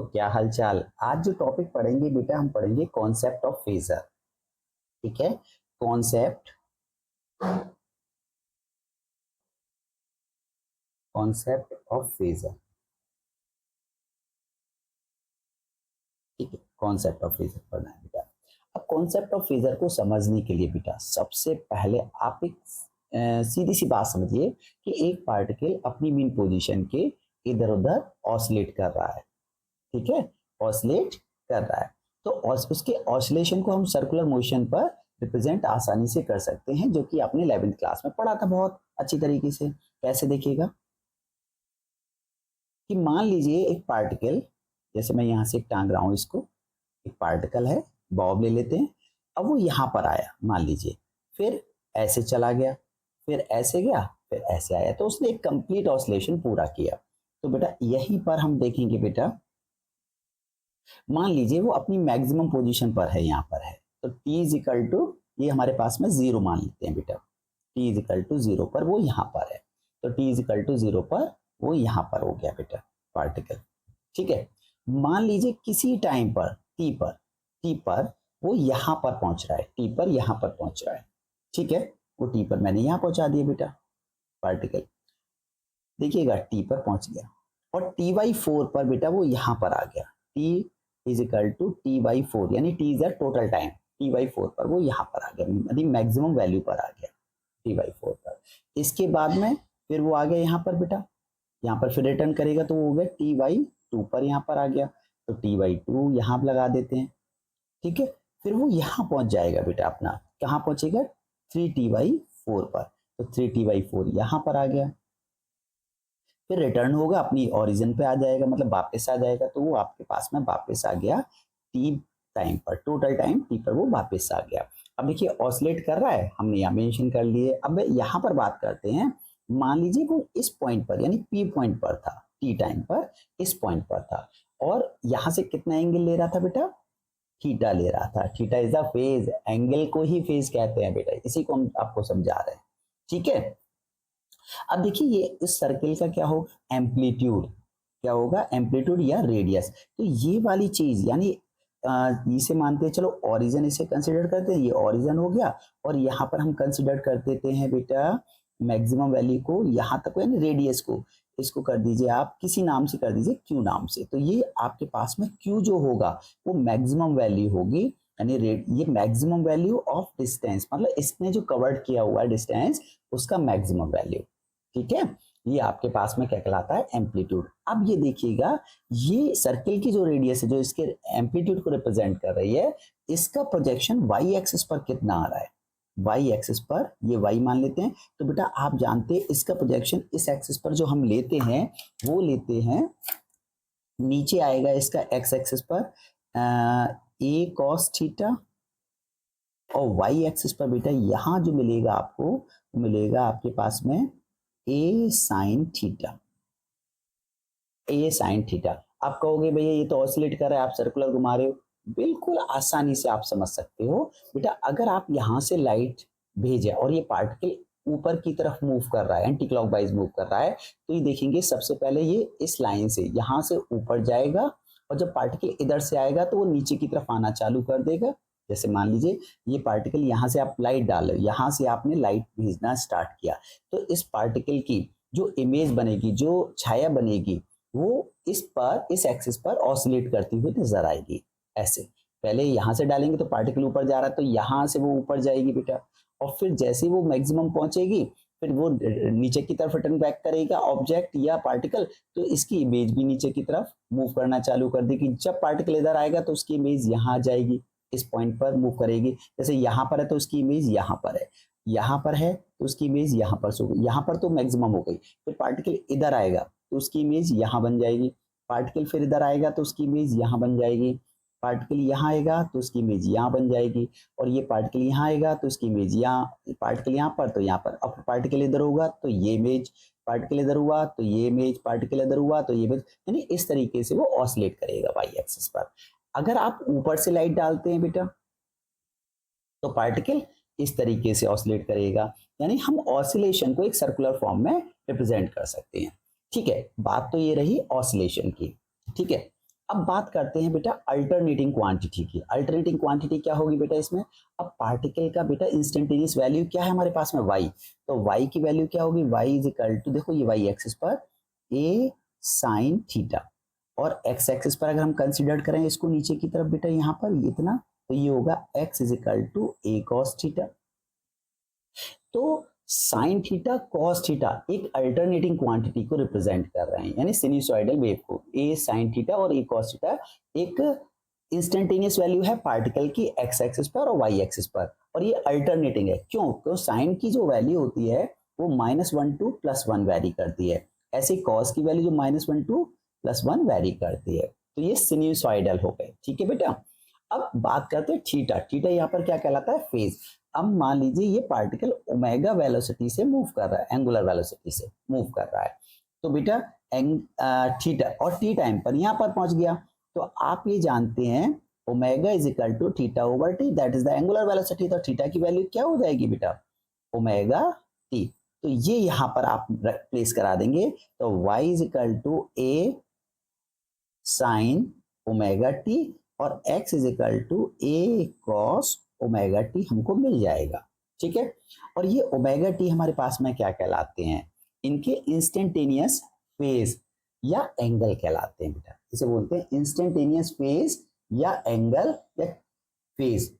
क्या हालचाल। आज जो टॉपिक पढ़ेंगे बेटा, हम पढ़ेंगे कॉन्सेप्ट ऑफ फेजर। ठीक है, कॉन्सेप्ट कॉन्सेप्ट ऑफ फेजर। ठीक है, कॉन्सेप्ट ऑफ फेजर पढ़ना है बेटा। अब कॉन्सेप्ट ऑफ फेजर को समझने के लिए बेटा सबसे पहले आप एक सीधी सी बात समझिए कि एक पार्टिकल अपनी मीन पोजीशन के इधर उधर ऑसिलेट कर रहा है। ठीक है, ऑसिलेट कर रहा है तो उसके ऑसिलेशन को हम सर्कुलर मोशन पर रिप्रेजेंट आसानी से कर सकते हैं, जो कि आपने 11th क्लास में पढ़ा था बहुत अच्छी तरीके से। कैसे देखिएगा कि मान लीजिए एक पार्टिकल, जैसे मैं यहां से एक टांग रहा हूं इसको, एक पार्टिकल है, बॉब ले लेते हैं। अब वो यहां पर आया मान लीजिए, फिर ऐसे चला गया, फिर ऐसे गया, फिर ऐसे आया, तो उसने एक कंप्लीट ऑसिलेशन पूरा किया। तो बेटा यहीं पर हम देखेंगे बेटा, मान लीजिए वो अपनी मैक्सिमम पोजीशन पर है, यहाँ पर है, तो t इज इक्वल टू, ये हमारे पास में जीरो मान लेते हैं बेटा, t is equal to zero पर वो यहाँ पर है, तो t is equal to zero पर वो यहाँ पर हो गया बेटा पार्टिकल। ठीक है, मान लीजिए किसी टाइम पर t पर वो यहाँ पर पहुंच रहा है, t पर यहाँ पर पहुंच रहा है। ठीक है, वो t पर मैंने यहाँ पहुंचा दिया बेटा पार्टिकल, देखिएगा t पर पहुंच गया, और t/4 पर बेटा वो यहाँ पर आ गया, t is equal to t/4, यानी t is the total time, t/4 पर वो यहाँ पर आ गया, यानी मैक्सिमम वैल्यू पर आ गया t/4 पर। इसके बाद में फिर वो आ गया यहाँ पर बेटा, यहाँ पर फिर रिटर्न करेगा तो वो हो गया t/2 पर यहाँ पर आ गया, तो t/2 यहाँ लगा देते हैं। ठीक है, फिर वो यहाँ पहुंच जाएगा बेटा, अपना कहाँ पहुंचेगा, 3t/4 पर, तो 3t/4 यहाँ पर आ गया, फिर रिटर्न होगा अपनी ओरिजिन पे आ जाएगा, मतलब वापस आ जाएगा, तो वो आपके पास में वापस आ गया टी टाइम पर, टोटल टाइम टी पर वो वापस आ गया। अब देखिए ऑसिलेट कर रहा है, हमने यहाँ मेंशन कर लिए। अब यहाँ पर बात करते हैं, मान लीजिए वो इस पॉइंट पर यानी पी पॉइंट पर था, टी टाइम पर इस पॉइंट पर था, और यहाँ से कितना एंगल ले रहा था बेटा, थीटा ले रहा था। Theta is the phase, angle को ही फेज कहते हैं बेटा, इसी को हम आपको समझा रहे हैं। ठीक है, अब देखिए ये इस सर्किल का क्या होगा, एम्पलीट्यूड, क्या होगा, एम्पलीट्यूड या रेडियस। तो ये वाली चीज यानी इसे मानते हैं, चलो ओरिजिन इसे कंसिडर करते हैं, ये ओरिजिन हो गया, और यहाँ पर हम कंसिडर कर देते हैं बेटा मैक्सिमम वैल्यू को, यहाँ तक यानी रेडियस को, इसको कर दीजिए आप किसी नाम से, कर दीजिए क्यू नाम से। तो ये आपके पास में क्यू जो होगा वो मैक्सिमम वैल्यू होगी, यानी ये मैक्सिमम वैल्यू ऑफ डिस्टेंस, मतलब इसने जो कवर्ड किया हुआ है डिस्टेंस उसका मैक्सिमम वैल्यू। ठीक है, ये आपके पास में क्या कहलाता है, एम्पलीट्यूड। अब ये देखिएगा, ये सर्किल की जो रेडियस है जो इसके एम्पलीट्यूड को रिप्रेजेंट कर रही है, इसका प्रोजेक्शन वाई एक्सिस पर कितना आ रहा है, वाई एक्सिस पर ये वाई मान लेते हैं। तो बेटा आप जानते हैं इसका प्रोजेक्शन इस एक्सिस पर जो हम लेते हैं वो लेते हैं, नीचे आएगा इसका एक्स एक्सिस पर ए कॉस थीटा, और वाई एक्सिस पर बेटा यहां जो मिलेगा आपको, मिलेगा आपके पास में ए साइन थीटा, ए साइन थीटा। आप कहोगे भैया ये तो ऑसिलेट कर रहा है, आप सर्कुलर घुमा रहे हो, बिल्कुल आसानी से आप समझ सकते हो बेटा। अगर आप यहां से लाइट भेजे और ये पार्टिकल ऊपर की तरफ मूव कर रहा है, एंटी क्लॉकवाइज मूव कर रहा है, तो ये देखेंगे सबसे पहले ये इस लाइन से यहां से ऊपर जाएगा, और जब पार्टिकल इधर से आएगा तो वो नीचे की तरफ आना चालू कर देगा। जैसे मान लीजिए ये पार्टिकल यहाँ से आप लाइट डाल रहे हो, यहाँ से आपने लाइट भेजना स्टार्ट किया, तो इस पार्टिकल की जो इमेज बनेगी, जो छाया बनेगी, वो इस पर, इस एक्सिस पर ऑसिलेट करती हुई नजर आएगी। ऐसे पहले यहां से डालेंगे तो पार्टिकल ऊपर जा रहा है, तो यहां से वो ऊपर जाएगी बेटा, और फिर जैसे ही वो मैक्सिमम पहुंचेगी फिर वो नीचे की तरफ रिटर्न बैक करेगा ऑब्जेक्ट या पार्टिकल, तो इसकी इमेज भी नीचे की तरफ मूव करना चालू कर देगी। जब पार्टिकल इधर आएगा तो उसकी इमेज यहाँ आ जाएगी, इस पॉइंट पर मूव करेगी। जैसे यहाँ पर है तो उसकी इमेज यहाँ पर है, यहाँ पर है तो उसकी इमेज यहाँ पर सो, यहाँ पर तो मैक्सिमम हो गई। फिर पार्टिकल इधर आएगा तो उसकी इमेज यहाँ बन जाएगी, पार्टिकल फिर इधर आएगा तो उसकी इमेज यहाँ बन जाएगी, पार्टिकल यहाँ आएगा तो उसकी इमेज यहाँ बन जाएगी, और ये पार्टिकल यहाँ आएगा तो उसकी इमेज यहाँ, पार्टिकल यहाँ पर तो यहाँ पर, अब पार्टिकल इधर होगा तो ये इमेज, पार्टिकल इधर हुआ तो ये इमेज, पार्टिकल इधर हुआ तो ये इमेज, यानी इस तरीके से वो ऑसिलेट करेगा वाई एक्सिस पर। अगर आप ऊपर से लाइट डालते हैं बेटा तो पार्टिकल इस तरीके से ऑसिलेट करेगा, यानी हम ऑसिलेशन को एक सर्कुलर फॉर्म में रिप्रेजेंट कर सकते हैं। ठीक है, बात तो ये रही ऑसिलेशन की। ठीक है, अब बात करते हैं बेटा अल्टरनेटिंग क्वांटिटी की। अल्टरनेटिंग क्वांटिटी क्या होगी बेटा इसमें? अब पार्टिकल का बेटा इंस्टेंटेनियस वैल्यू क्या है हमारे पास में? y। तो y की वैल्यू क्या होगी? y इज इक्वल टू, देखो ये y एक्सिस पर a साइन थीटा, और x एक्सिस पर अगर हम कंसीडर करें इसको नीचे की तरफ बेटा यहाँ पर इतना, तो ये होगा x is equal to a cos theta. तो साइन थीटा कॉस थीटा एक अल्टरनेटिंग क्वांटिटी को रिप्रेजेंट कर रहे हैं, यानी सिनुसॉइडल वेव को। ए साइन थीटा और ए कॉस थीटा एक इंस्टेंटेनियस वैल्यू है पार्टिकल की एक्स एक्सिस पर और वाई एक्सिस पर, और ये अल्टरनेटिंग है। क्यों? क्योंकि साइन की जो वैल्यू होती है वो -1 टू +1 वैरी करती है, ऐसे कॉस की वैल्यू जो -1 टू +1 वैरी करती है। तो ये सिनुसॉइडल हो गए, ठीक है बेटा। अब बात करते हैं थीटा। थीटा यहाँ पर क्या कहलाता है? फेज। अब मान लीजिए ये पार्टिकल ओमेगा वेलोसिटी से मूव कर रहा है, एंगुलर वेलोसिटी से मूव कर रहा है, तो बेटा थीटा और टी टाइम पर यहाँ पर पहुंच गया, तो आप ये जानते हैं omega is equal to theta over t, that is the angular velocity. तो थीटा की वैल्यू क्या हो जाएगी बेटा? Omega t. तो ये यहाँ पर आप प्लेस करा देंगे, तो y is equal to a sine omega t और x is equal to a cos omega t हमको मिल जाएगा, ठीक है। और ये ओमेगा टी हमारे पास में क्या कहलाते हैं? इनके इंस्टेंटेनियस फेज या एंगल कहलाते हैं बेटा। इसे बोलते हैं इंस्टेंटेनियस फेज या एंगल, या phase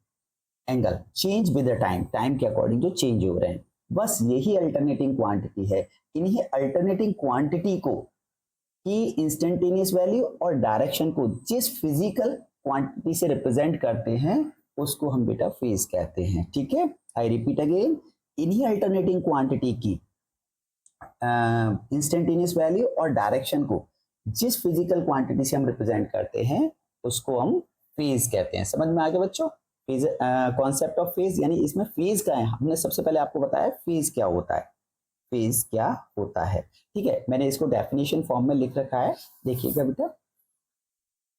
angle change with the time, time के अकॉर्डिंग जो चेंज हो रहे हैं। बस यही अल्टरनेटिंग क्वांटिटी है। इन्हीं अल्टरनेटिंग क्वांटिटी को की इंस्टेंटेनियस वैल्यू और डायरेक्शन को जिस फिजिकल क्वांटिटी से रिप्रेजेंट करते हैं उसको हम बेटा फेज कहते हैं, ठीक है। आई रिपीट अगेन, इन्हीं अल्टरनेटिंग क्वांटिटी की इंस्टेंटेनियस वैल्यू और डायरेक्शन को जिस फिजिकल क्वांटिटी से हम रिप्रेजेंट करते हैं उसको हम फेज कहते हैं। समझ में आ गया बच्चों? फेज, कॉन्सेप्ट ऑफ फेज, यानी इसमें फेज क्या है हमने सबसे पहले आपको बताया, फेज क्या होता है, फेज क्या होता है, ठीक है। मैंने इसको डेफिनेशन फॉर्म में लिख रखा है, देखिएगा बेटा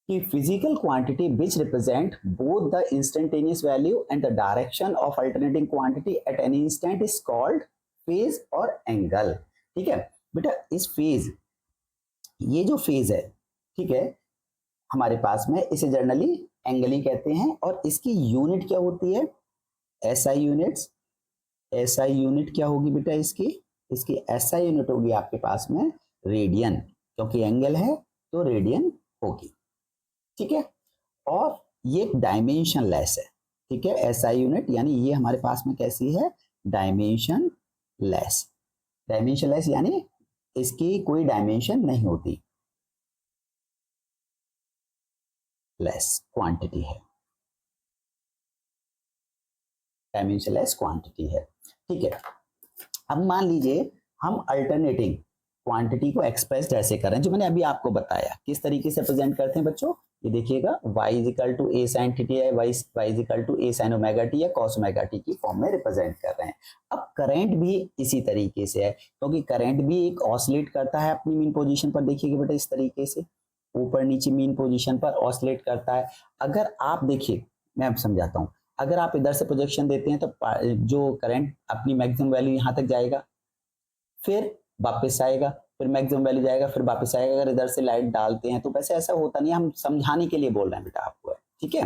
कि physical quantity which represent both the instantaneous value and the direction of alternating quantity at any instant is called phase और एंगल, ठीक है बेटा। इस फेज, ये जो फेज है, ठीक है, हमारे पास में इसे जनरली एंगल ही कहते हैं, और इसकी यूनिट क्या होती है? SI units. एसआई यूनिट क्या होगी बेटा इसकी? इसकी एसआई यूनिट होगी आपके पास में रेडियन, क्योंकि एंगल है तो रेडियन होगी, ठीक है। और ये डायमेंशन लेस है, ठीक है। एसआई यूनिट यानी ये हमारे पास में कैसी है? Dimension less. डायमेंशन लेस यानी इसकी कोई डायमेंशन नहीं होती, लेस क्वांटिटी है, डायमेंशन लेस क्वांटिटी है, ठीक है। अब मान लीजिए हम अल्टरनेटिंग क्वांटिटी को एक्सप्रेस ऐसे करें जो मैंने अभी आपको बताया, किस तरीके से प्रेजेंट करते हैं बच्चों? ये देखिएगा y is equal to a sine theta है, y is equal to a sine omega t या कॉस ओमेगा टी की फॉर्म में रिप्रेजेंट कर रहे हैं। अब करंट भी इसी तरीके से है, क्योंकि करंट भी एक ऑसिलेट करता है अपनी मीन पोजीशन पर। देखिएगा बेटा इस तरीके से ऊपर नीचे मीन पोजीशन पर ऑसिलेट करता है। अगर आप देखिए, मैं अब समझाता हूँ, अगर आप इधर से प्रोजेक्शन देते हैं तो जो करंट अपनी मैक्सिमम वैल्यू यहाँ तक जाएगा, फिर वापस आएगा, फिर मैक्सिमम वैल्यू जाएगा, फिर वापस आएगा। अगर इधर से लाइट डालते हैं तो वैसे ऐसा होता नहीं, हम समझाने के लिए बोल रहे हैं बेटा आपको, ठीक है।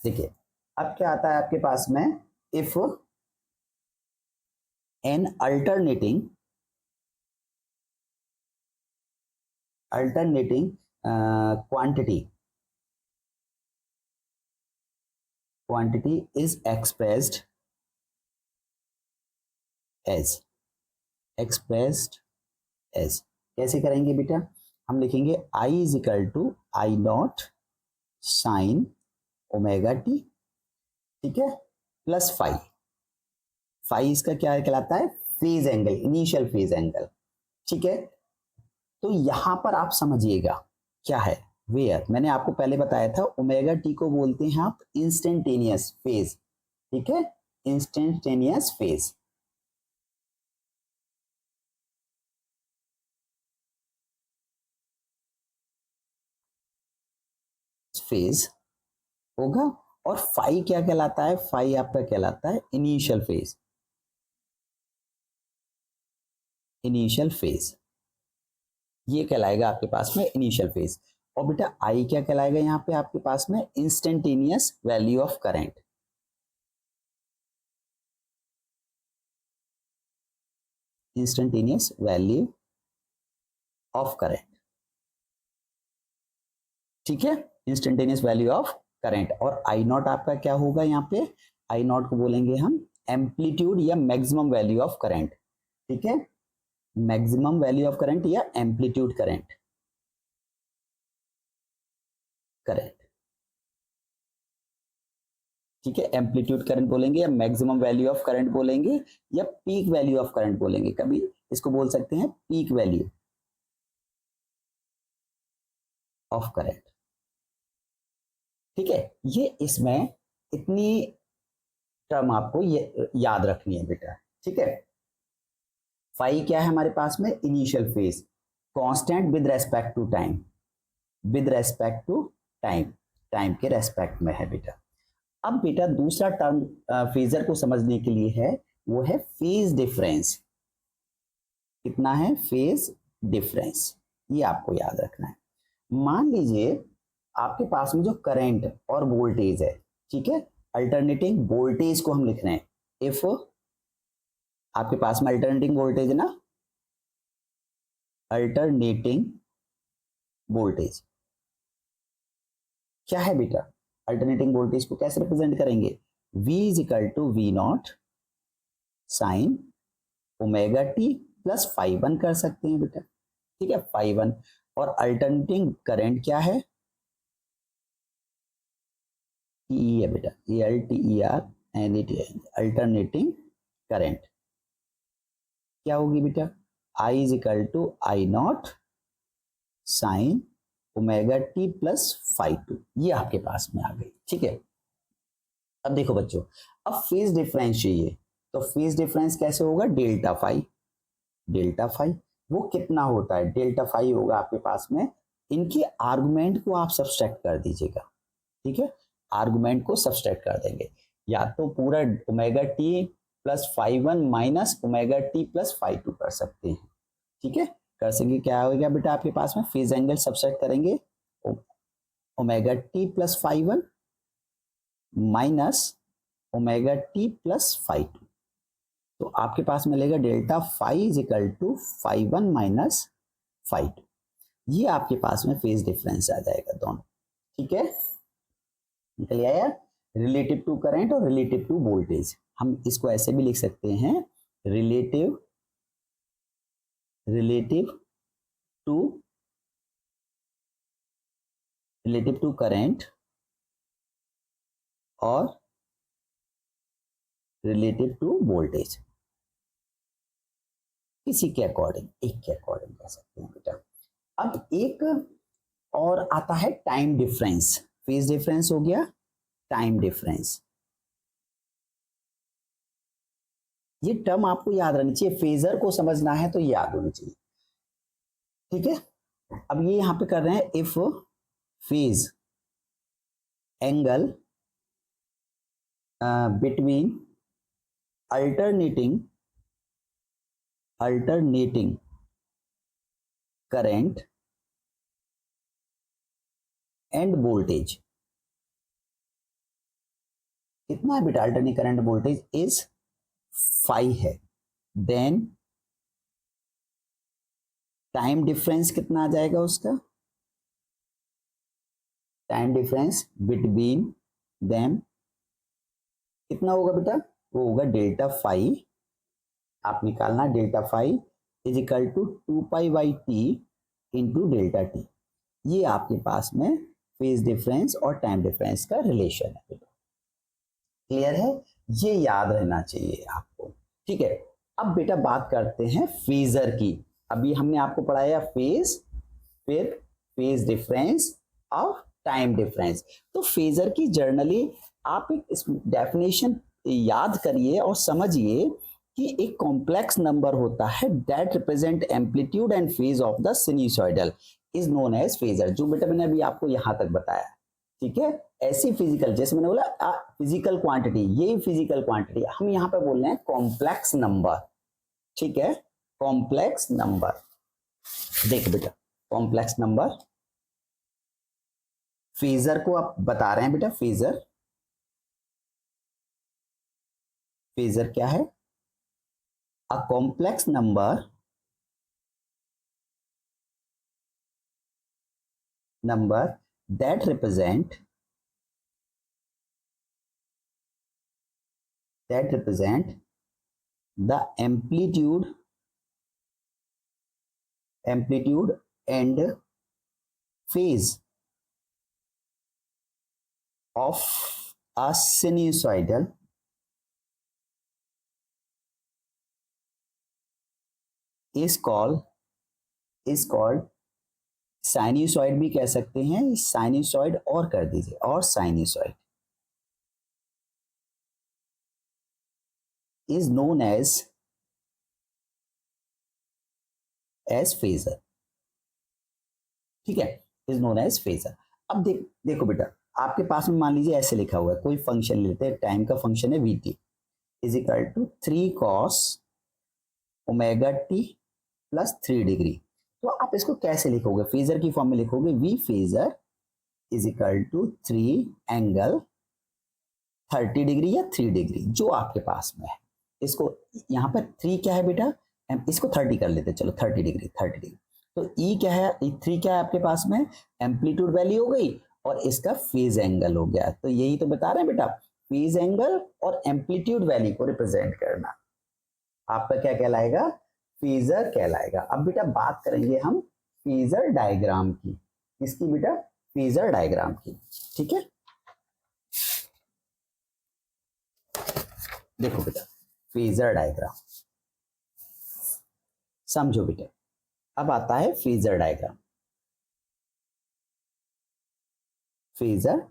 देखिए अब क्या आता है आपके पास में, if an alternating quantity is expressed as कैसे करेंगे बेटा? हम लिखेंगे I is equal to I not sine omega t, ठीक है, प्लस फाई। फाई इसका क्या कहलाता है? Phase angle, initial phase angle, ठीक है। तो यहां पर आप समझिएगा क्या है, वेयर मैंने आपको पहले बताया था ओमेगा टी को बोलते हैं आप इंस्टेंटेनियस फेज, ठीक है, इंस्टेंटेनियस फेज। फेज होगा, और फाई क्या कहलाता है? फाई आपका कहलाता है इनिशियल फेज, इनिशियल फेज ये कहलाएगा आपके पास में इनिशियल फेज। और बेटा आई क्या कहलाएगा यहाँ पे आपके पास में, instantaneous value of current. Instantaneous value of current, ठीक है, इंस्टेंटेनियस वैल्यू ऑफ करंट। और आई नॉट आपका क्या होगा यहाँ पे, आई नॉट को बोलेंगे हम एम्पलीट्यूड या मैक्सिमम वैल्यू ऑफ करंट, ठीक है, मैक्सिमम वैल्यू ऑफ करंट या एम्पलीट्यूड करंट, करंट, ठीक है, एम्पलीट्यूड करंट बोलेंगे या मैक्सिमम वैल्यू ऑफ करंट बोलेंगे या पीक वैल्यू ऑफ करंट बोलेंगे, कभी इसको बोल सकते हैं पीक वैल्यू ऑफ करंट, ठीक है। ये इसमें इतनी टर्म आपको ये याद रखनी है बेटा, ठीक है। फाई क्या है हमारे पास में, initial phase, constant with respect to time, with respect to time, time के रेस्पेक्ट में है बेटा। अब बेटा दूसरा टर्म फेजर को समझने के लिए है, वो है फेज डिफरेंस। कितना है, फेज डिफरेंस, ये आपको याद रखना है। मान लीजिए आपके पास में जो करंट और वोल्टेज है, ठीक है, अल्टरनेटिंग वोल्टेज को हम लिख रहे हैं, इफ आपके पास में अल्टरनेटिंग वोल्टेज है ना, अल्टरनेटिंग वोल्टेज क्या है बेटा, अल्टरनेटिंग वोल्टेज को कैसे रिप्रेजेंट करेंगे, V is equal to V naught sine omega t plus phi one कर सकते हैं बेटा, ठीक है, फाई वन। और अल्टरनेटिंग करंट क्या है, टी है बेटा, ALTER अल्टरनेटिंग करंट क्या होगी बेटा, I is equal to I not sine omega t plus phi two, ये आपके पास में आ गई, ठीक है। अब देखो बच्चों, अब फेज डिफरेंस चाहिए, तो फेज डिफरेंस कैसे होगा, डेल्टा फाई, डेल्टा फाई वो कितना होता है, डेल्टा फाई होगा आपके पास में, इनके आर्गुमेंट को आप सब्सट्रैक्ट कर दीजिएगा, ठीक है, आर्गुमेंट को सब्सट्रैक्ट कर देंगे, या तो पूरा omega t plus phi one minus omega t plus phi two कर सकते हैं, ठीक है, कर सकेंगे। क्या होगा बेटा आपके पास में, फेज एंगल सब्सट्रैक्ट करेंगे, omega t plus phi one minus omega t plus phi two, तो आपके पास मिलेगा delta phi is equal to phi one minus phi two, ये आपके पास में फेज डिफरेंस आ जाएगा दोनों, ठीक है, निकल आया। रिलेटिव टू करंट और रिलेटिव टू वोल्टेज, हम इसको ऐसे भी लिख सकते हैं, रिलेटिव, रिलेटिव टू करंट और रिलेटिव टू वोल्टेज, किसी के अकॉर्डिंग, एक के अकॉर्डिंग कह सकते हैं बेटा। अब एक और आता है टाइम डिफरेंस, फेज डिफरेंस हो गया, टाइम डिफरेंस, ये टर्म आपको याद रखनी चाहिए, फेजर को समझना है तो याद होनी चाहिए, ठीक है। अब ये यहां पे कर रहे हैं, if phase angle between alternating current and voltage, कितना है बेटा, alternating current voltage is phi है, देन टाइम डिफरेंस कितना आ जाएगा उसका, टाइम डिफरेंस बिटवीन देम कितना होगा बेटा, वो होगा डेल्टा फाई, आप निकालना, delta phi is equal to 2 pi by t into delta t, ये आपके पास में फेज डिफरेंस और टाइम डिफरेंस का रिलेशन है बेटा, क्लियर है, ये याद रहना चाहिए आपको, ठीक है। अब बेटा बात करते हैं फेजर की, अभी हमने आपको पढ़ाया फेज, फिर फेज डिफरेंस और टाइम डिफरेंस, तो फेजर की जर्नली आप एक डेफिनेशन याद करिए और समझिए कि एक कॉम्प्लेक्स नंबर होता है that represent amplitude and phase of the sinusoidal is known as phasor, जो बेटा मैंने अभी आपको यहां तक बताया, ठीक है। ऐसी फिजिकल, जैसे मैंने बोला फिजिकल क्वांटिटी, यही फिजिकल क्वांटिटी, हम यहाँ पे बोल रहे हैं कॉम्प्लेक्स नंबर, ठीक है, कॉम्प्लेक्स नंबर, देख बेटा कॉम्प्लेक्स नंबर फेजर को आप बता रहे हैं बेटा, फेजर, फेजर क्या है? A complex number, number that represent the amplitude and phase of a sinusoidal is called sinusoid भी कह सकते हैं, साइनसॉइड और कर दीजिए, और sinusoid is known as phasor, ठीक है, इज नोन एज फेजर। अब देखो बेटा, आपके पास में मान लीजिए ऐसे लिखा हुआ है, कोई फंक्शन लेते हैं, टाइम का फंक्शन है V t is equal to 3 cos omega t plus 3 degree. तो आप इसको कैसे लिखोगे? फेजर की फॉर्म में लिखोगे, V phasor is equal to 3 angle 30 degree या 3 डिग्री, जो आपके पास में है। इसको यहाँ पर 3 क्या है बेटा, इसको 30 कर लेते हैं, चलो 30 डिग्री, 30 डिग्री। तो ई क्या है, 3 क्या है आपके पास में, एम्पलीट्यूड वैल्यू हो गई, और इसका फेज एंगल हो गया। तो यही तो बता रहे हैं बेटा, फेज एंगल और एम्पलीट्यूड वैल्यू को रिप्रेजेंट करना आपका क्या कहलाएगा, फेजर कहलाएगा। अब बेटा बात करेंगे हम फेजर डायग्राम की, किसकी बेटा, फेजर डायग्राम की, ठीक है। देखो बेटा, फेजर डायग्राम समझो बेटा। अब आता है phasor diagram, phasor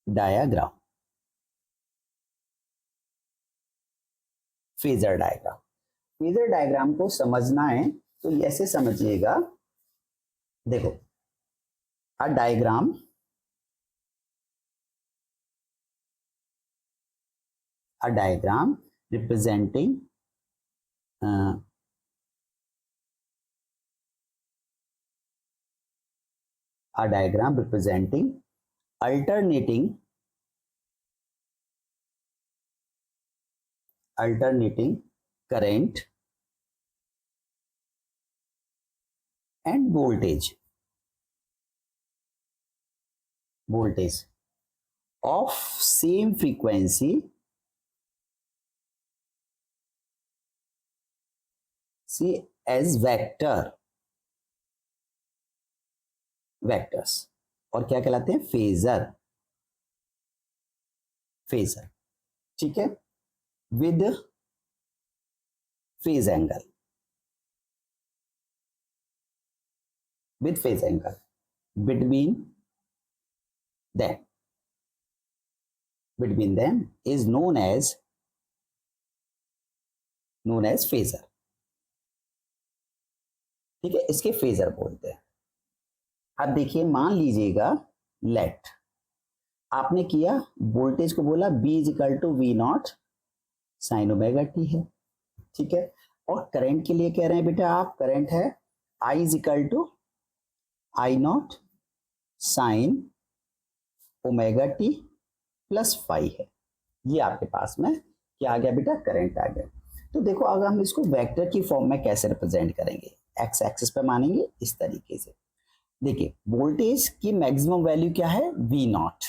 diagram, phasor diagram. Phasor diagram को समझना है तो ऐसे समझिएगा, देखो, a diagram representing a diagram representing alternating current and voltage of same frequency see as vectors, और क्या कहलाते हैं, फेजर, ठीक है, with phase angle, between them is known as phasor, ठीक है, इसके फेजर बोलते हैं। अब देखिए, मान लीजिएगा, लेट आपने किया, वोल्टेज को बोला B is equal to V naught sine omega t है, ठीक है, और करंट के लिए कह रहे हैं बेटा आप, करंट है I is equal to I not sine omega t plus phi है। ये आपके पास में क्या आ गया बेटा, करंट आ गया। तो देखो, अगर हम इसको वेक्टर की फॉर्म में कैसे रिप्रेजेंट करेंगे, एक्स एक्सिस पे मानेंगे इस तरीके से। देखिए, वोल्टेज की मैक्सिमम वैल्यू क्या है, वी नॉट,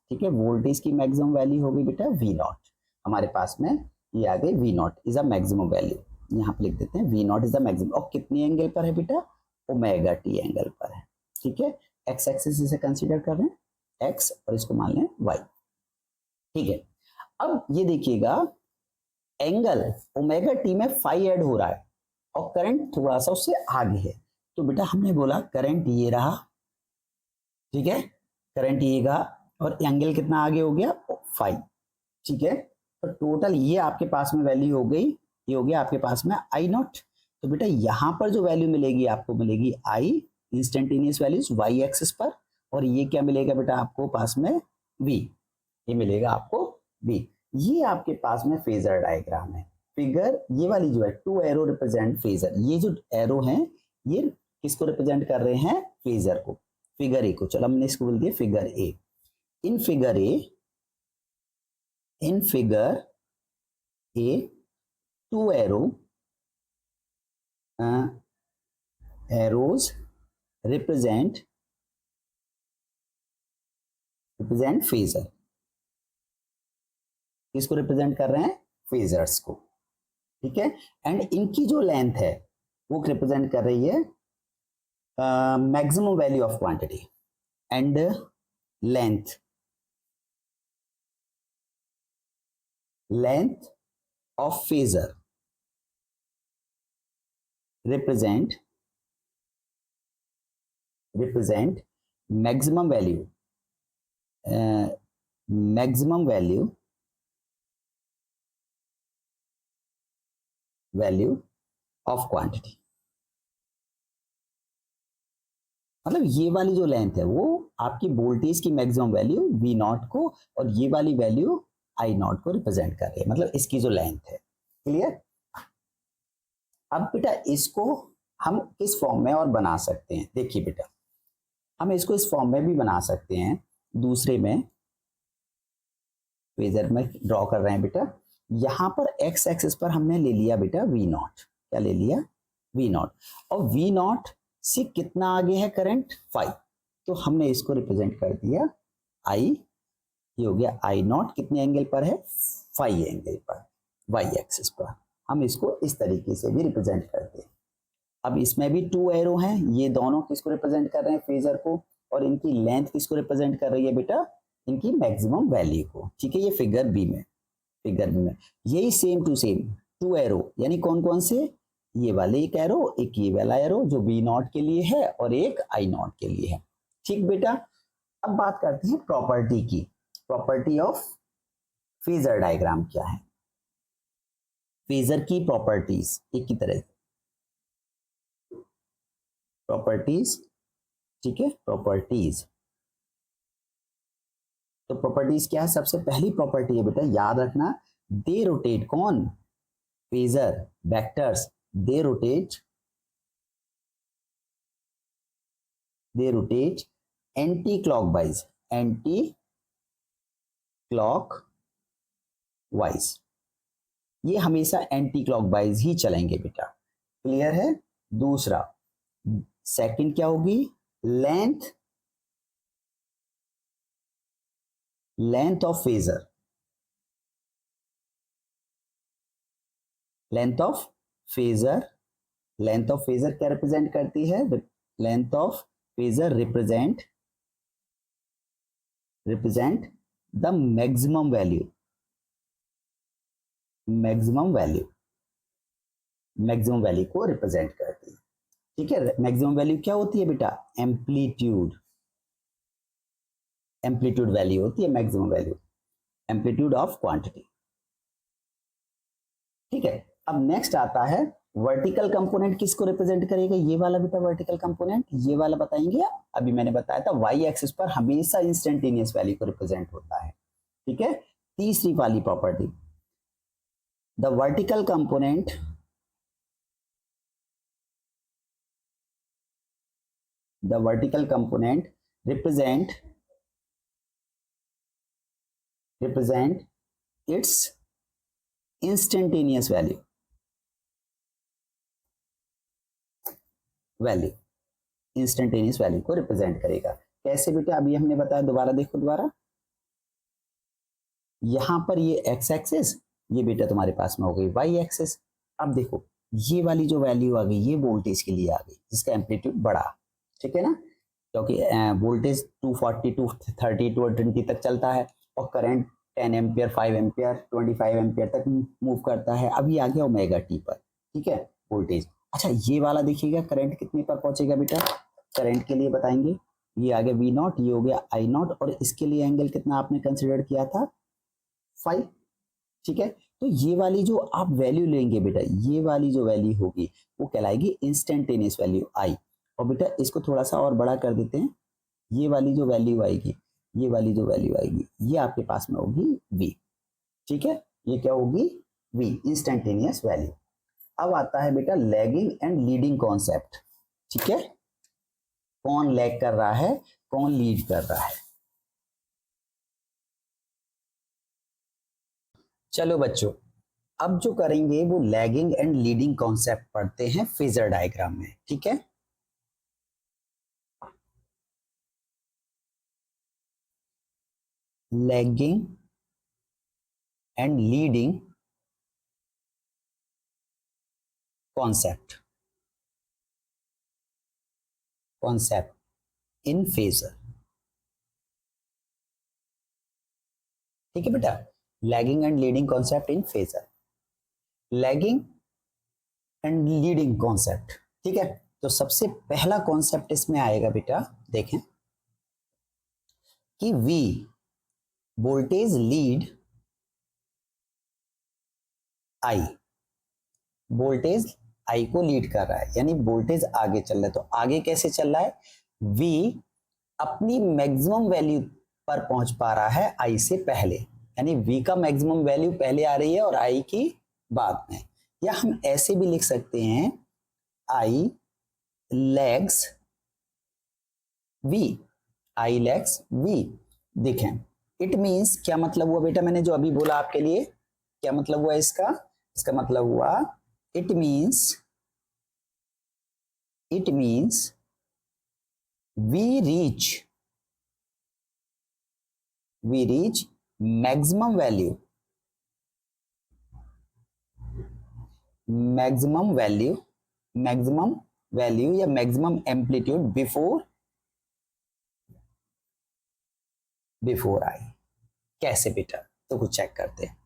ठीक है, वोल्टेज की मैक्सिमम वैल्यू होगी बेटा वी नॉट, हमारे पास में ये आ गई, V naught is a maximum value, यहाँ पे लिख देते हैं V naught is the maximum, और कितनी एंगल पर है बेटा, ओमेगा टी एंगल पर है, ठीक है। एक्स एक्सिस इसे कंसीडर कर रहे हैं एक्स, और इसको मान लें वाई, ठीक है। अब ये देखिएगा, एंगल ओमेगा टी में फाई ऐड हो रहा है, और करंट थोड़ा सा उससे आगे है, तो बेटा हमने बोला करंट ये रहा, ठीक है, करंट ये रहा, और एंगल कितना आगे हो गया, फाई, ठीक है। तो टोटल ये आपके पास में वैल्यू हो गई, ये हो गया आपके पास में आई नॉट। तो बेटा यहाँ पर जो वैल्यू मिलेगी आपको, मिलेगी आई इंस्टेंटेनियस वैल्यूज वाई एक्सिस पर, और ये क्या मिलेगा बेटा आपको पास में, वी, ये मिलेगा आपको वी। ये आपके पास में फेजर डायग्राम है। फिगर ये वाली जो है, टू एरो रिप्रेजेंट फेजर, ये जो एरो हैं ये किसको रिप्रेजेंट कर रहे हैं, फेजर को। फिगर ए को, चलो हमने इसको बोल दिया figure A. In figure A to arrows represent phasor. किसको रिप्रेजेंट कर रहे हैं? फेजर्स को, ठीक है। एंड इनकी जो लेंथ है वो रिप्रेजेंट कर रही है maximum value of quantity, and length of phasor represent maximum value of quantity। मतलब ये वाली जो लेंथ है वो आपकी वोल्टेज की मैक्सिमम वैल्यू वी नॉट को, और ये वाली वैल्यू आई नॉट को रिप्रेजेंट कर रही है, मतलब इसकी जो लेंथ है। क्लियर? अब बेटा इसको हम किस फॉर्म में और बना सकते हैं? देखिए बेटा, हम इसको इस फॉर्म में भी बना सकते हैं। दूसरे में फेजर में ड्रॉ कर रहे हैं बेटा, यहां पर एक्स एक्सिस पर हमने ले लिया बेटा वी नॉट। क्या ले लिया? V naught. और वी नॉट से कितना आगे है करंट? 5। तो हमने इसको रिप्रेजेंट कर दिया आई। ये हो गया आई नॉट, कितने एंगल पर है? 5 एंगल पर, वाई एक्सिस पर। हम इसको इस तरीके से भी रिप्रेजेंट करते हैं। अब इसमें भी 2 एरो हैं, ये दोनों किसको रिप्रेजेंट कर रहे हैं? फेजर को। और इनकी लेंथ किसको रिप्रेजेंट कर रही है बेटा? इनकी मैक्सिमम वैल्यू को। ठीक है, ये फिगर बी में यही सेम टू सेम 2 एरो, यानी कौन कौन से? ये वाले एक एरो, एक ये वाला एरो जो बी नॉट के लिए है, और एक आई नॉट के लिए है। ठीक बेटा, अब बात करते हैं प्रॉपर्टी की। प्रॉपर्टी ऑफ फेजर डायग्राम क्या है? फेजर की प्रॉपर्टीज एक की तरह प्रॉपर्टीज, ठीक है, प्रॉपर्टीज। तो प्रॉपर्टीज क्या है? सबसे पहली प्रॉपर्टी है बेटा, याद रखना, दे रोटेट। कौन? फेजर वेक्टर्स, दे रोटेट एंटी क्लॉकवाइज, ये हमेशा एंटी क्लॉकवाइज ही चलेंगे बेटा। क्लियर है? दूसरा, सेकंड क्या होगी? Length of phasor, length of phasor क्या रिप्रेजेंट करती है? Length of phasor represent the maximum value को रिप्रेजेंट करती है। ठीक है, मैक्सिमम वैल्यू क्या होती है बेटा? एम्पलीट्यूड वैल्यू होती है maximum value, amplitude of quantity. ठीक है, अब नेक्स्ट आता है वर्टिकल कंपोनेंट किसको रिप्रेजेंट करेगा? ये वाला बेटा वर्टिकल कंपोनेंट, ये वाला बताएंगे। अभी मैंने बताया था वाई एक्सिस पर हमेशा इंस्टेंटेनियस वैल्यू को रिप्रेजेंट होता है। ठीक है, तीसरी वाली property, the vertical component represent its instantaneous value instantaneous value को रिप्रेजेंट करेगा। कैसे बेटा? अभी हमने बताया, दोबारा देखो, दोबारा यहां पर ये एक्स एक्सिस, ये बेटा तुम्हारे पास में हो गई वाई एक्सिस। अब देखो ये वाली जो वैल्यू आ गई, ये वोल्टेज के लिए आ गई, जिसका एम्पलीट्यूड बढ़ा। ठीक है ना, क्योंकि वोल्टेज 240 230 220 तक चलता है, और करंट 10 एम्पियर 5 एम्पियर 25 एम्पियर तक मूव करता है। अभी आ गया ओमेगा टी पर। ठीक है, वोल्टेज। अच्छा, ये वाला देखिएगा, करंट कितने पर पहुंचेगा बेटा? करंट के लिए बताएंगे, ये आ गया वी नॉट, ये हो गया आई नॉट, और इसके लिए एंगल कितना आपने कंसिडर किया था? 5। ठीक है, तो ये वाली जो आप वैल्यू लेंगे बेटा, ये वाली जो वैल्यू होगी वो कहलाएगी इंस्टेंटेनियस वैल्यू आई। और बेटा इसको थोड़ा सा और बड़ा कर देते हैं, ये वाली जो वैल्यू आएगी, ये आपके पास में होगी v। ठीक है, ये क्या होगी? v, instantaneous value. अब आता है बेटा लैगिंग एंड लीडिंग कॉन्सेप्ट। ठीक है, कौन लैग कर रहा है, कौन लीड कर रहा है। चलो बच्चों, अब जो करेंगे वो लैगिंग एंड लीडिंग कॉन्सेप्ट पढ़ते हैं फेजर डायग्राम में, ठीक है। Lagging and leading concept in phasor, ठीक है बेटा। Lagging and leading concept in phasor, lagging and leading concept, ठीक है। तो सबसे पहला कॉन्सेप्ट इसमें आएगा बेटा, देखें कि V voltage lead I, voltage I को लीड कर रहा है, यानी वोल्टेज आगे चल रहा है। तो आगे कैसे चल रहा है, V अपनी मैक्सिमम वैल्यू पर पहुंच पा रहा है I से पहले, यानी V का मैक्सिमम वैल्यू पहले आ रही है और I की बाद में। या हम ऐसे भी लिख सकते हैं I lags V, I lags V। देखें इट मीन्स क्या मतलब हुआ बेटा, मैंने जो अभी बोला आपके लिए क्या मतलब हुआ इसका, इसका मतलब हुआ it means we reach maximum value या मैक्सिमम एम्पलीट्यूड बिफोर आई। कैसे बेटा, तो कुछ चेक करते हैं।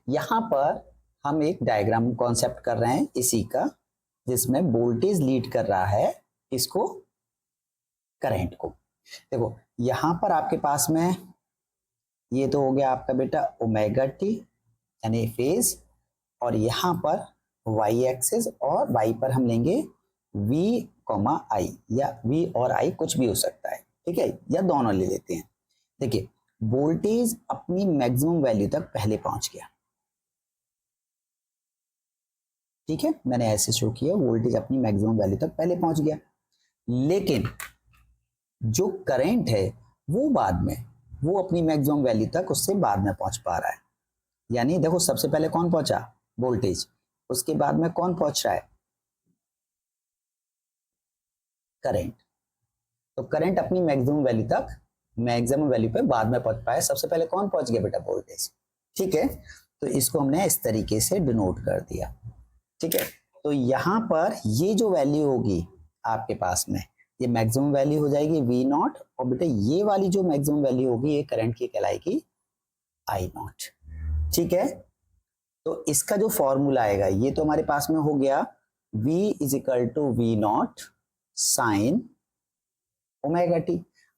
यहां पर हम एक डायग्राम कॉन्सेप्ट कर रहे हैं इसी का, जिसमें वोल्टेज लीड कर रहा है इसको, करंट को। देखो यहां पर आपके पास में ये तो हो गया आपका बेटा ओमेगा टी यानी फेज, और यहां पर वाई एक्सिस, और वाई पर हम लेंगे वी कॉमा आई, या वी और आई कुछ भी हो सकता है, ठीक है, या दोनों ले लेते हैं। देखिए वोल्टेज अपनी मैक्सिमम वैल्यू तक पहले पहुंच गया, ठीक है, मैंने ऐसे शो किया, वोल्टेज अपनी मैक्सिमम वैल्यू तक पहले पहुंच गया। लेकिन जो करंट है वो बाद में, वो अपनी मैक्सिमम वैल्यू तक उससे बाद में पहुंच पा रहा है। यानी देखो सबसे पहले कौन पहुंचा, वोल्टेज, उसके बाद में कौन पहुंच रहा है, करंट। तो करंट अपनी मैक्सिमम वैल्यू तक, मैक्सिमम वैल्यू पे बाद में पहुंच पाया, सबसे पहले कौन पहुंच गया बेटा, वोल्टेज, ठीक है। तो इसको हमने इस तरीके से डिनोट कर दिया, ठीक है। तो यहां पर ये जो वैल्यू होगी आपके पास में, ये मैक्सिमम वैल्यू हो जाएगी वी नॉट, और बेटा ये वाली जो मैक्सिमम वैल्यू होगी ये करंट की कहलाएगी आई नॉट, ठीक है। तो इसका जो फॉर्मूला आएगा, ये तो हमारे पास में हो गया V is equal to V naught sine omega t.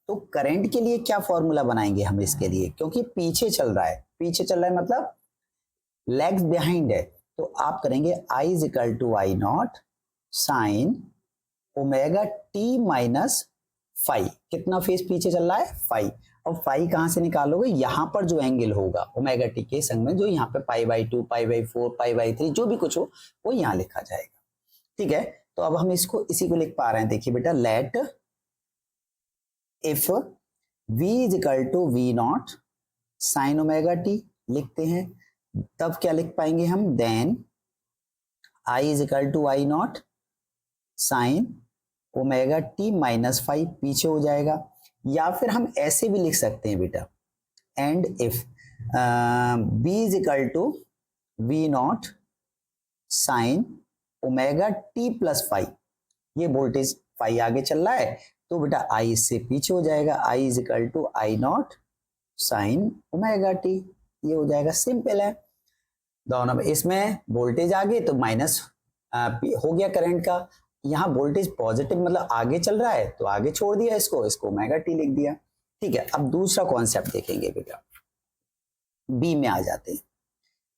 तो करंट के लिए क्या फॉर्मूला बनाएंगे हम इसके लिए, क्योंकि पीछे चल रहा है, पीछे चल रहा है मतलब लैग्स बिहाइंड है, तो आप करेंगे I is equal to I not sine omega t minus five. कितना फेज पीछे चल रहा है, फाइव, और फाइव कहां से निकालोगे, यहां पर जो एंगल होगा ओमेगा टी के संग में, जो यहाँ पे pi by 2, pi by 4, pi by 3 जो भी कुछ हो वो यहाँ लिखा जाएगा, ठीक है। तो अब हम इसको इसी को लिख पा रहे हैं, देखिए बेटा, let if v is equal to V naught sine omega t लिखते हैं, तब क्या लिख पाएंगे हम, then I is equal to I not sine omega t minus five, पीछे हो जाएगा। या फिर हम ऐसे भी लिख सकते हैं बेटा, and if b is equal to V naught sine omega t plus five, ये वोल्टेज फाइव आगे चल रहा है, तो बेटा I इससे पीछे हो जाएगा, I is equal to I not sine omega t, ये हो जाएगा, सिंपल है। दोनों में इसमें वोल्टेज आगे तो माइनस हो गया करंट का, यहाँ वोल्टेज पॉजिटिव मतलब आगे चल रहा है तो आगे छोड़ दिया इसको, इसको ओमेगा टी लिख दिया, ठीक है। अब दूसरा कॉन्सेप्ट देखेंगे बेटा, बी में आ जाते हैं।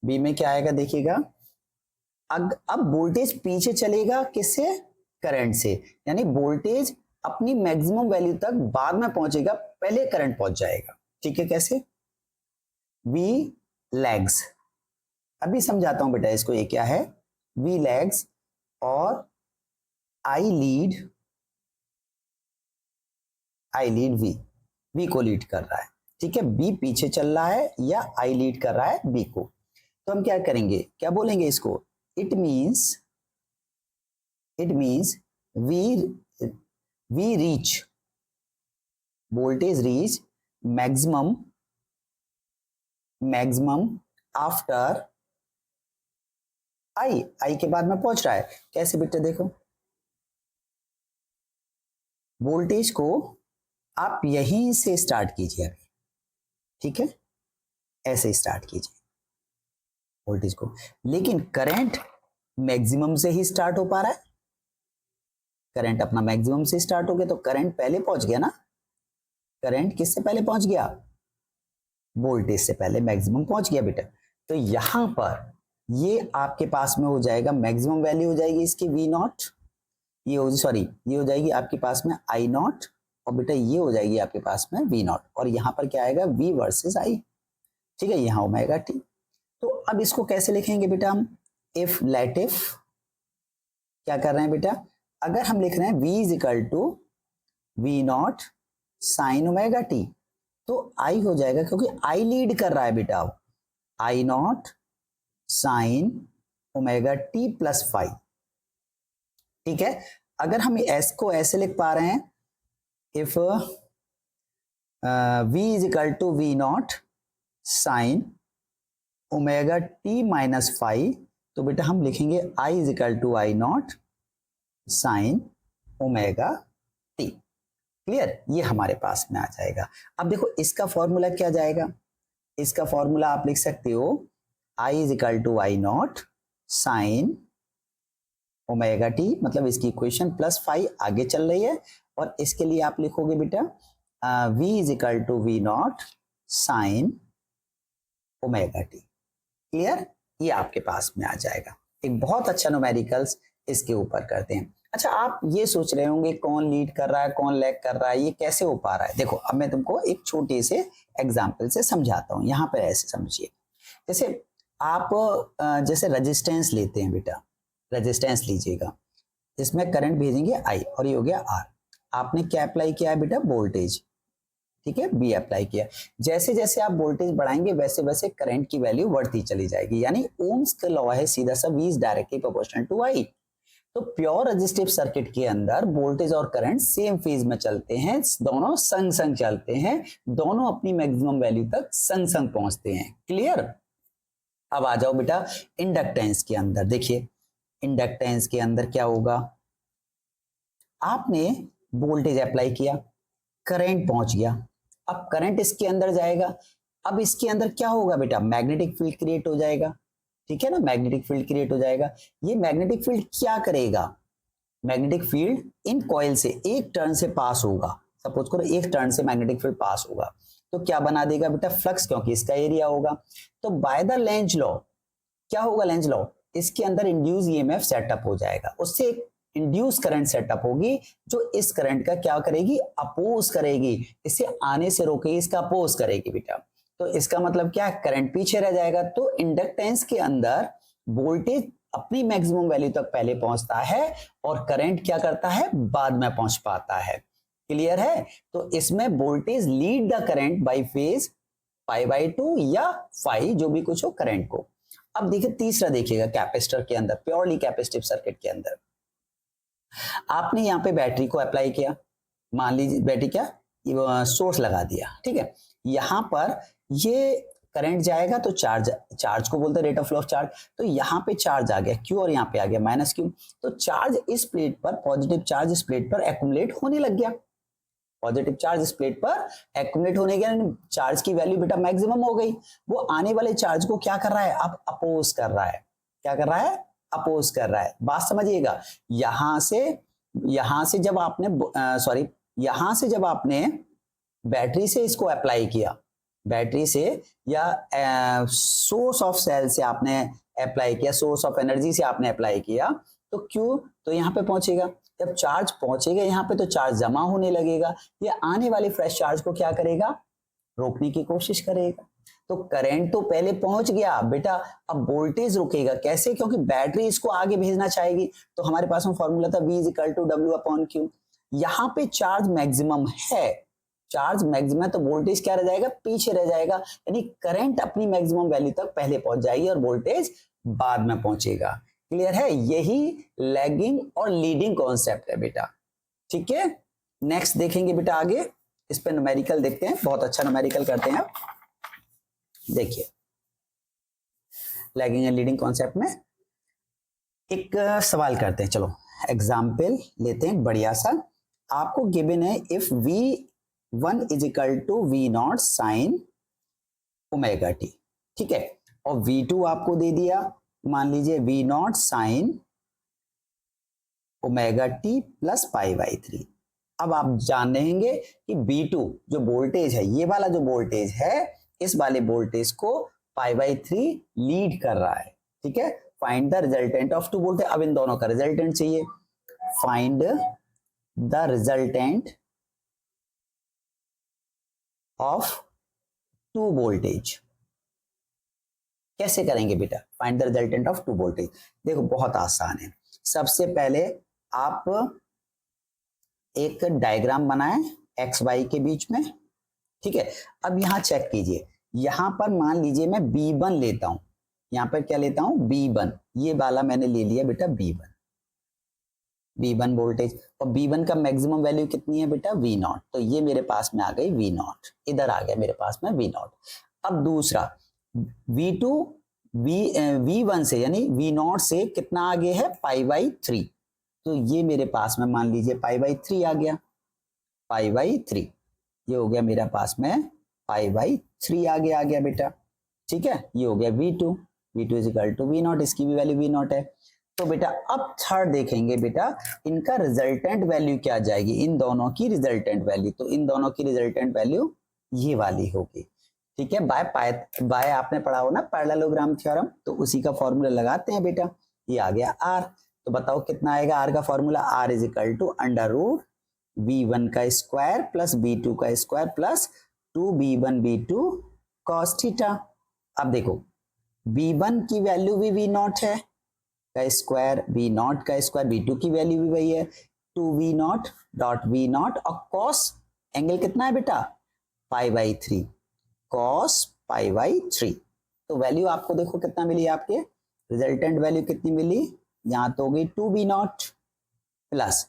बी में क्या आएगा देखिएगा, अब वोल्टेज पीछे चलेगा किससे, करंट से, यानी वोल्टेज अपनी मैक्सिमम वैल्यू तक बाद में पहुंचेगा, पहले करंट पहुंच जाएगा, ठीक है। कैसे, वी लैग्स, अभी समझाता हूं बेटा इसको, ये क्या है, वी लैग्स और आई लीड आई लीड वी को लीड कर रहा है, ठीक है, बी पीछे चल रहा है या आई लीड कर रहा है बी को, तो हम क्या करेंगे, क्या बोलेंगे इसको, it means we reach voltage reach maximum after I के बाद में पहुंच रहा है, कैसे बेटा, देखो वोल्टेज को आप यहीं से स्टार्ट कीजिए अभी, ठीक है, ऐसे स्टार्ट कीजिए वोल्टेज को, लेकिन करंट मैक्सिमम से ही स्टार्ट हो पा रहा है, करंट अपना मैक्सिमम से स्टार्ट हो गया, तो करंट पहले पहुंच गया ना, करंट किससे पहले पहुंच गया, वोल्टेज से पहले मैक्सिमम पहुंच गया बेटा, तो यहां पर ये आपके पास में हो जाएगा, मैक्सिमम वैल्यू हो जाएगी इसकी वी नॉट, ये हो जाएगी आपके पास में आई नॉट, और बेटा ये हो जाएगी आपके पास में वी नॉट, और यहाँ पर क्या आएगा वी वर्सेस आई, ठीक है, यहाँ ओमेगा टी। तो अब इसको कैसे लिखेंगे बेटा हम, इफ लेट इफ क्या कर रहे हैं बेटा, अगर हम लिख रहे हैं v is equal to V naught sine omega t, तो आई हो जाएगा, क्योंकि आई लीड कर रहा है बेटा, I not sine omega t plus five, ठीक है। अगर हम एस को ऐसे लिख पा रहे हैं, if v is equal to V naught sine omega t minus five, तो बेटा हम लिखेंगे i is equal to I not sine omega t, clear, ये हमारे पास में आ जाएगा। अब देखो इसका फॉर्मूला क्या जाएगा, इसका फॉर्मूला आप लिख सकते हो i is equal to I not sine omega t, मतलब इसकी इक्वेशन प्लस फाइव आगे चल रही है, और इसके लिए आप लिखोगे बेटा v is equal to V naught sine omega t, clear, ये आपके पास में आ जाएगा। एक बहुत अच्छा न्यूमेरिकल्स इसके ऊपर करते हैं। अच्छा, आप ये सोच रहे होंगे कौन लीड कर रहा है कौन लैग कर रहा है, ये कैसे हो पा रहा है, देखो अब मैं तुमको एक छोटे से एग्जाम्पल से समझाता हूँ, यहाँ पर ऐसे समझिए, जैसे आप जैसे रेजिस्टेंस लेते हैं बेटा, रेजिस्टेंस लीजिएगा, इसमें करंट भेजेंगे आई, और ये हो गया आर, आपने क्या अप्लाई किया है बेटा, वोल्टेज, ठीक है, बी अप्लाई किया, जैसे जैसे आप वोल्टेज बढ़ाएंगे वैसे वैसे करंट की वैल्यू बढ़ती चली जाएगी, यानी ओम्स का लॉ है सीधा सा, V is directly proportional to I. तो प्योर रेजिस्टिव सर्किट के अंदर वोल्टेज और करंट सेम फेज में चलते हैं, दोनों संग संग चलते हैं, दोनों अपनी मैक्सिमम वैल्यू तक संग संग पहुंचते हैं, क्लियर। अब आ जाओ बेटा इंडक्टेंस के अंदर, देखिए इंडक्टेंस के अंदर क्या होगा, आपने वोल्टेज अप्लाई किया, करंट पहुंच गया, अब करंट इसके अंदर जाएगा, अब इसके अंदर क्या होगा बेटा, मैग्नेटिक फील्ड क्रिएट हो जाएगा, ठीक है ना, मैग्नेटिक फील्ड क्रिएट हो जाएगा। ये मैग्नेटिक फील्ड क्या करेगा, मैग्नेटिक फील्ड इन कॉइल से एक टर्न से पास होगा, सपोज करो एक टर्न से मैग्नेटिक फील्ड पास होगा, तो क्या बना देगा बेटा, फ्लक्स, क्योंकि इसका एरिया होगा। तो बाय द लेंज लॉ क्या होगा, लेंज लॉ, इसके अंदर इंड्यूस ईएमएफ सेटअप हो जाएगा, उससे एक इंड्यूस करंट सेटअप होगी जो इस करंट का क्या करेगी, अपोज करेगी, इसे आने से रोकेगी, इसका अपोज करेगी बेटा। तो इसका मतलब क्या है, करंट पीछे रह जाएगा। तो इंडक्टेंस के अंदर वोल्टेज अपनी मैक्सिमम वैल्यू तक पहले पहुंचता है और करंट क्या करता है, बाद में पहुंच पाता है, क्लियर है। तो इसमें voltage lead the current by phase π/2 या फाइ, जो भी कुछ हो करंट को। अब देखिए तीसरा देखिएगा, कैपेसिटर के अंदर, प्योरली कैपेसिटिव सर्किट के अंदर आपने यहाँ पे बैटरी को अप्लाई किया, मान लीजिए बैटरी क्या सोर्स लगा दिया, ठीक है, यहाँ पर ये करंट जाएगा तो चार्ज को बोलते हैं rate of flow of charge, तो यहाँ पे चार्ज आ गया Q और यहाँ पे आ गया माइनस Q, तो चार्ज इस प्लेट पर, पॉजिटिव चार्ज इस प्लेट पर एक्युमुलेट होने लग गया, पॉजिटिव चार्ज इस प्लेट पर एक्युमुलेट होने गया, चार्ज की वैल्यू बेटा मैक्सिमम हो गई, वो आने वाले चार्ज को क्या कर रहा है, अब अपोज कर रहा है, क्या कर रहा है, अपोज कर रहा है। बात समझिएगा, यहां से जब आपने यहां से जब आपने बैटरी से इसको अप्लाई किया, बैटरी से या सोर्स ऑफ सेल से आपने अप्लाई किया, सोर्स ऑफ एनर्जी से आपने अप्लाई किया, तो क्यों, तो यहाँ पे पहुंचेगा, जब चार्ज पहुंचेगा यहाँ पे तो चार्ज जमा होने लगेगा, ये आने वाले फ्रेश चार्ज को क्या करेगा, रोकने की कोशिश करेगा। तो करंट तो पहले पहुंच गया बेटा, अब वोल्टेज रुकेगा, कैसे, क्योंकि बैटरी इसको आगे भेजना चाहेगी। तो हमारे पास में फॉर्मूला था V = W/Q, यहाँ पे चार्ज मैक्सिमम है, चार्ज मैक्सिमम है तो वोल्टेज क्या रह जाएगा, पीछे रह जाएगा, यानी करंट अपनी मैक्सिमम वैल्यू तक पहले पहुंच जाएगी और वोल्टेज बाद में पहुंचेगा। क्लियर है, यही लैगिंग और लीडिंग कॉन्सेप्ट है बेटा। ठीक है, नेक्स्ट देखेंगे बेटा आगे, इस पे न्यूमेरिकल देखते हैं, बहुत अच्छा न्यूमेरिकल करते हैं। देखिए लैगिंग एंड लीडिंग कॉन्सेप्ट में एक सवाल करते हैं, चलो एग्जाम्पल लेते हैं बढ़िया सा। आपको गिवन है if V1 is equal to V0 sine omega t, ठीक है, और V2 आपको दे दिया, मान लीजिए V0 sine omega t plus pi by 3। अब आप जानेंगे कि V2 जो वोल्टेज है, ये वाला जो वोल्टेज है, इस वाले वोल्टेज को पाई बाई 3 लीड कर रहा है। ठीक है, find the resultant of two voltage. अब इन दोनों का रिजल्टेंट चाहिए, find the resultant of two voltage. कैसे करेंगे बेटा find the resultant of two voltage? देखो बहुत आसान है। सबसे पहले आप एक डायग्राम बनाएं एक्स वाई के बीच में, ठीक है। अब यहां चेक कीजिए, यहां पर मान लीजिए मैं B1 लेता हूं, यहां पर क्या लेता हूं, B1, ये वाला मैंने ले लिया बेटा B1 वोल्टेज, और B1 का मैक्सिमम वैल्यू कितनी है बेटा, V0, तो ये मेरे पास में आ गई V0, इधर आ गया मेरे पास में V0। अब दूसरा V2 V1 से यानी V0 से कितना आगे है, पाई बाई 3, तो ये मेरे पास में मान लीजिए पाई बाई 3 आ गया, पाई बाई 3, ये हो गया मेरा पास में पाई बाई 3 आगे आ गया बेटा। ठीक है, ये हो गया V2 is equal to V0, इसकी भी वैल्यू V0 है। तो बेटा अब थर्ड देखेंगे बेटा, इनका रिजल्टेंट वैल्यू क्या जाएगी, इन दोनों की रिजल्टेंट वैल्यू, तो इन दोनों की रिजल्टेंट वैल्यू ये वाली होगी। ठीक है, बाय आपने पढ़ा हो ना पैरेललोग्राम थ्योरम, तो उसी का फॉर्मूला लगाते हैं बेटा, ये आ गया R। तो बताओ कितना आएगा R का formula, R is equal to under root V1 का स्क्वायर प्लस V2 का square plus 2B1 B2 cos theta. अब देखो V1 की वैल्यू भी V0 है का स्क्वायर, V0 का स्क्वायर, V2 की वैल्यू भी वही है 2V0 डॉट V0, और cos एंगल कितना है बेटा, pi by 3, cos pi by 3। तो वैल्यू आपको देखो कितना मिली, आपके रिजल्टेंट वैल्यू कितनी मिली, यहाँ तो होगी 2V0 प्लस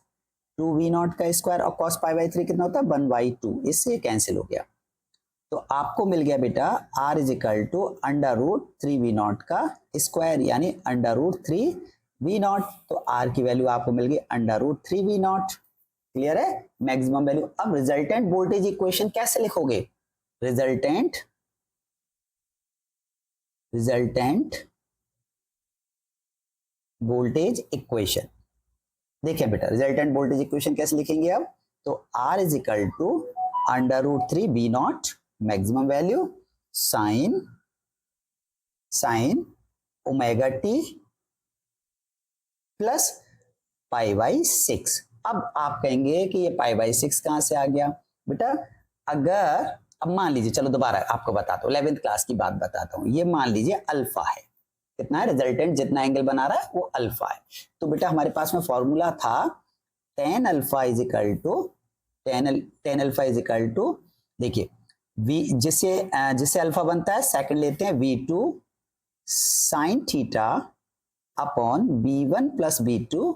2V0 का स्क्वायर, और cos पाई बाई 3 कितना होता है 1/2, इससे कैंसिल हो गया। तो आपको मिल गया बेटा R is equal to under root 3V0 का स्क्वायर, यानी अंडर रूट 3V0, तो R की वैल्यू आपको मिल गई अंडर रूट 3V0। क्लियर है, मैक्सिमम वैल्यू। अब रिजल्टेंट वोल्टेज इक्वेशन कैसे लिखोगे, रिजल्टेंट वोल्टेज इक्वेशन, देखिए बेटा रिजल्टेंट वोल्टेज इक्वेशन कैसे लिखेंगे अब, तो R is equal to under root 3V0 maximum value sine omega t plus pi by 6। अब आप कहेंगे कि ये पाई बाई 6 कहां से आ गया बेटा, अगर अब मान लीजिए, चलो दोबारा आपको बताता हूँ, 11th क्लास की बात बताता हूँ, ये मान लीजिए अल्फा है, कितना है रिजल्टेंट, जितना एंगल बना रहा है वो अल्फा है। तो बेटा हमारे पास में फॉर्मूला था tan alpha is equal to देखिए जिससे अल्फा बनता है, सेकंड लेते हैं V2 sine theta upon B1 plus B2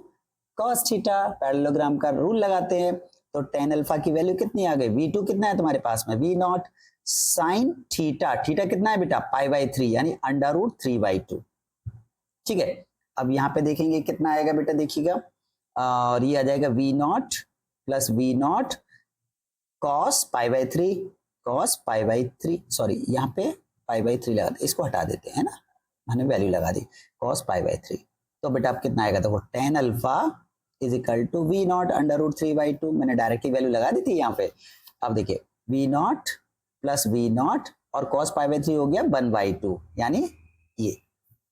cos theta, parallelogram का रूल लगाते हैं, तो tan अल्फा की वैल्यू कितनी आ गई, V2 कितना है तुम्हारे पास में V0 साइन थीटा कितना है बेटा पाई बाई 3, यानी अंडर रूट 3/2। ठीक है, अब यहाँ पे देखेंगे कितना आएगा बेटा, देखिएगा, और ये आ जाएगा V0 plus V0 cos pi by 3, sorry यहाँ पे पाई बाई 3 लगा दे, इसको हटा देते हैं ना, मैंने वैल्यू लगा दी cos पाई बाई 3। तो बेटा अब कितना आएगा, देखो tan alpha is equal to V0 under root 3/2, मैंने डायरेक्टली वैल्यू लगा दी थी यहाँ पे। अब देखिए V0 प्लस V0 और cos पाई बाई 3 हो गया 1/2, यानी ये।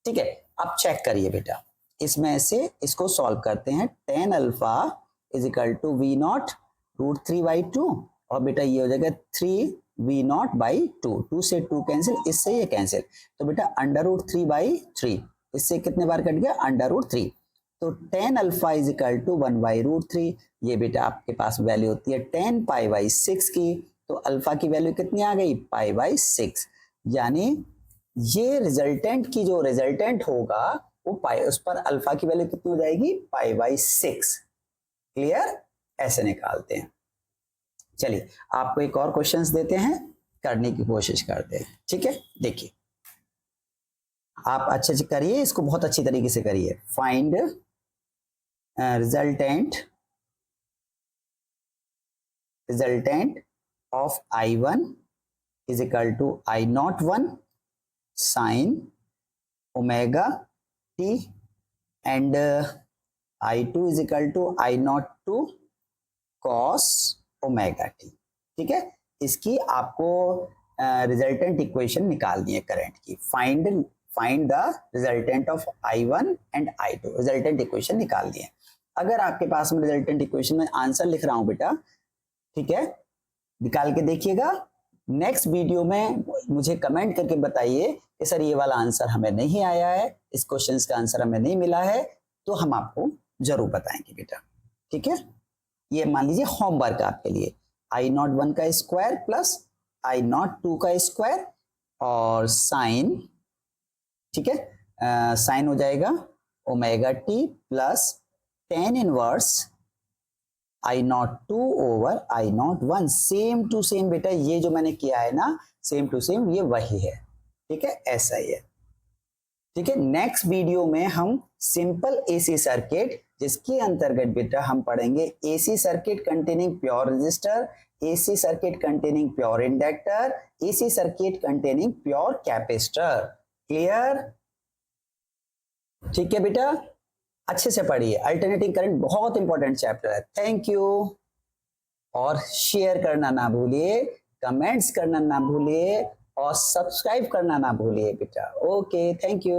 ठीक है, अब चेक करिए बेटा, इसमें से इसको सॉल्व करते हैं, tan alpha is equal to V0 root 3/2, और बेटा ये हो जाएगा 3V0/2, 2 से 2 कैंसिल, इससे ये कैंसिल, तो बेटा अंडर रूट 3/3, इससे कितने बार कट गया अंडर रूट 3, तो tan alpha is equal to 1/√3। ये बेटा आपके पास वैल्यू होती है tan पाई बाई 6 की, तो अल्फा की वैल्यू कितनी आ गई, π/6। यानी ये रिजल्टेंट की जो रिजल्टेंट होगा वो पाई, उस पर अल्फा की वैल्यू कितनी हो जाएगी, π/6। क्लियर, ऐसे निकालते हैं। चलिए आपको एक और क्वेश्चंस देते हैं, करने की कोशिश करते हैं, ठीक है। देखिए आप अच्छे से करिए इसको, बहुत अच्छी तरीके से करिए। Find resultant of I1 is equal to I01 sine omega t and I2 is equal to I02 cos omega t. ठीक है, इसकी आपको रिजल्टेंट इक्वेशन निकालनी है करंट की। Find the resultant of I1 and I2, resultant equation निकालनी है। अगर आपके पास में रिजल्टेंट इक्वेशन में आंसर लिख रहा हूं बेटा, ठीक है, निकाल के देखिएगा। नेक्स्ट वीडियो में मुझे कमेंट करके बताइए कि सर ये वाला आंसर हमें नहीं आया है, इस क्वेश्चन का आंसर हमें नहीं मिला है, तो हम आपको जरूर बताएंगे बेटा। ठीक है, ये मान लीजिए होमवर्क आपके लिए, I01 का स्क्वायर प्लस I02 का स्क्वायर और साइन, ठीक है, साइन हो जाएगा omega t plus tan inverse I02 over I01। Same to same बेटा, ये जो मैंने किया है ना, सेम टू सेम ये वही है। ठीक है, ऐसा ही है। ठीक है, नेक्स्ट वीडियो में हम सिंपल एसी सर्किट, जिसके अंतर्गत बेटा हम पढ़ेंगे AC circuit containing pure resistor, AC circuit containing pure inductor, AC circuit containing pure capacitor. Clear? ठीक है बेटा, अच्छे से पढ़िए। अल्टरनेटिंग करंट बहुत इंपॉर्टेंट चैप्टर है। थैंक यू, और शेयर करना ना भूलिए, कमेंट्स करना ना भूलिए और सब्सक्राइब करना ना भूलिए बेटा। Okay, thank you.